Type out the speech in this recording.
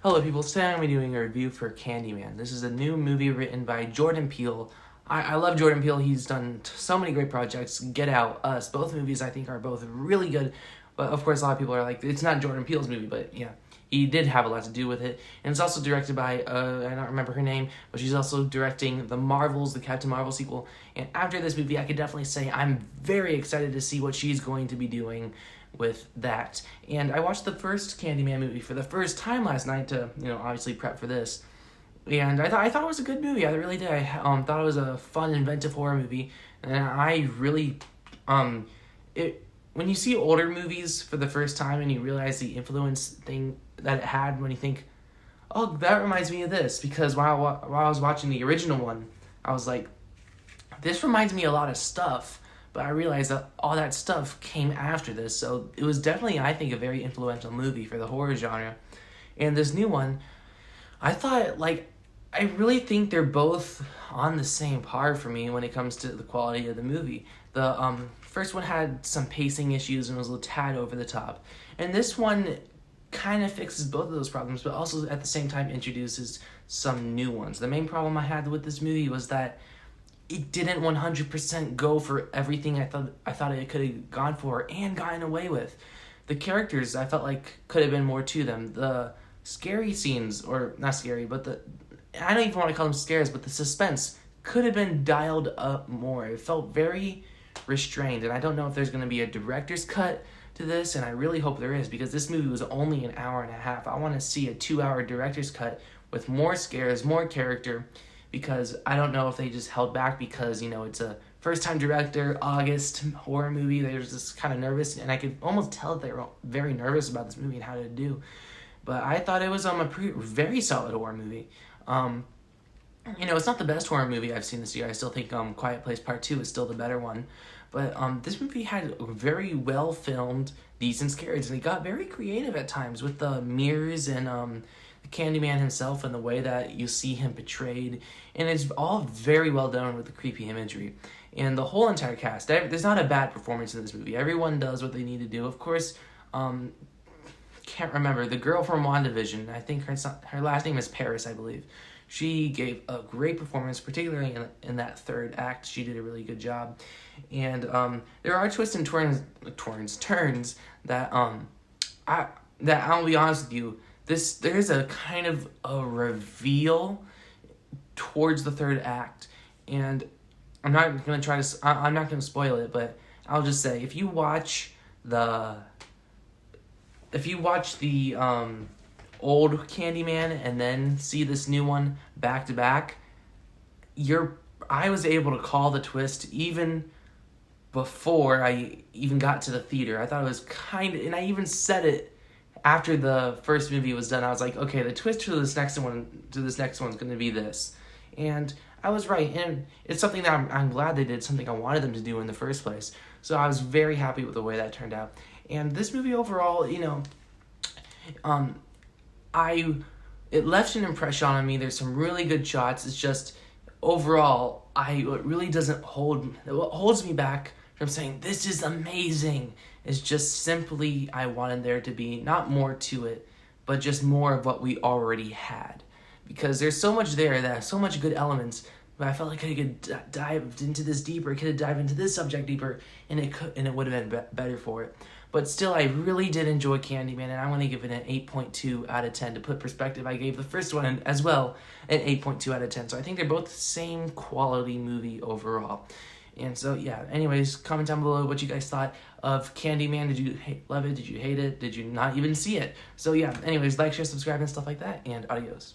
Hello people, today I'm going to be doing a review for Candyman. This is a new movie written by Jordan Peele. I love Jordan Peele. He's done so many great projects. Get Out, Us, both movies I think are both really good. But of course a lot of people are like, it's not Jordan Peele's movie, but yeah, he did have a lot to do with it. And it's also directed by, I don't remember her name, but she's also directing the Marvels, the Captain Marvel sequel. And after this movie, I could definitely say I'm very excited to see what she's going to be doing with that. And I watched the first Candyman movie for the first time last night to, obviously prep for this. And I thought it was a good movie. I really did. I thought it was a fun, inventive horror movie. And I really, when you see older movies for the first time and you realize the influence thing that it had, when you think, oh, that reminds me of this. Because while I was watching the original one, I was like, this reminds me a lot of stuff. But I realized that all that stuff came after this, so it was definitely, I think, a very influential movie for the horror genre. And this new one, I thought, I really think they're both on the same par for me when it comes to the quality of the movie. The first one had some pacing issues and was a little tad over the top. And this one kind of fixes both of those problems, but also at the same time introduces some new ones. The main problem I had with this movie was that it didn't 100% go for everything I thought it could have gone for and gotten away with. The characters, I felt like, could have been more to them. The scary scenes, or not scary, but I don't even want to call them scares, but the suspense could have been dialed up more. It felt very restrained, and I don't know if there's going to be a director's cut to this, and I really hope there is, because this movie was only an hour and a half. I want to see a 2-hour director's cut with more scares, more character, because I don't know if they just held back because, it's a first-time director, August horror movie. They were just kind of nervous, and I could almost tell that they were very nervous about this movie and how to do. But I thought it was a very solid horror movie. It's not the best horror movie I've seen this year. I still think Quiet Place Part 2 is still the better one. But this movie had very well-filmed, decent scares, and it got very creative at times with the mirrors and Candyman himself and the way that you see him portrayed, and it's all very well done with the creepy imagery. And the whole entire cast, there's not a bad performance in this movie. Everyone does what they need to do. Of course, can't remember, the girl from WandaVision, I think her last name is Paris, I believe. She gave a great performance, particularly in that third act. She did a really good job. And there are twists and turns that I'll be honest with you, there's a kind of a reveal towards the third act, and I'm not gonna spoil it, but I'll just say if you watch the old Candyman and then see this new one back to back, I was able to call the twist even before I even got to the theater. I thought it was and I even said it after the first movie was done. I was like, okay, the twist to this next one's going to be this. And I was right. And it's something that I'm glad they did, something I wanted them to do in the first place. So I was very happy with the way that turned out. And this movie overall, it left an impression on me. There's some really good shots. It's just, overall, it really doesn't what holds me back from saying, this is amazing, is just simply I wanted there to be not more to it, but just more of what we already had. Because there's so much there, that so much good elements, but I felt like I could dive into this deeper, could have dived into this subject deeper, and it would have been better for it. But still, I really did enjoy Candyman, and I want to give it an 8.2 out of 10. To put perspective, I gave the first one as well an 8.2 out of 10. So I think they're both the same quality movie overall. And so, yeah, anyways, comment down below what you guys thought of Candyman. Did you love it? Did you hate it? Did you not even see it? So, yeah, anyways, like, share, subscribe, and stuff like that, and adios.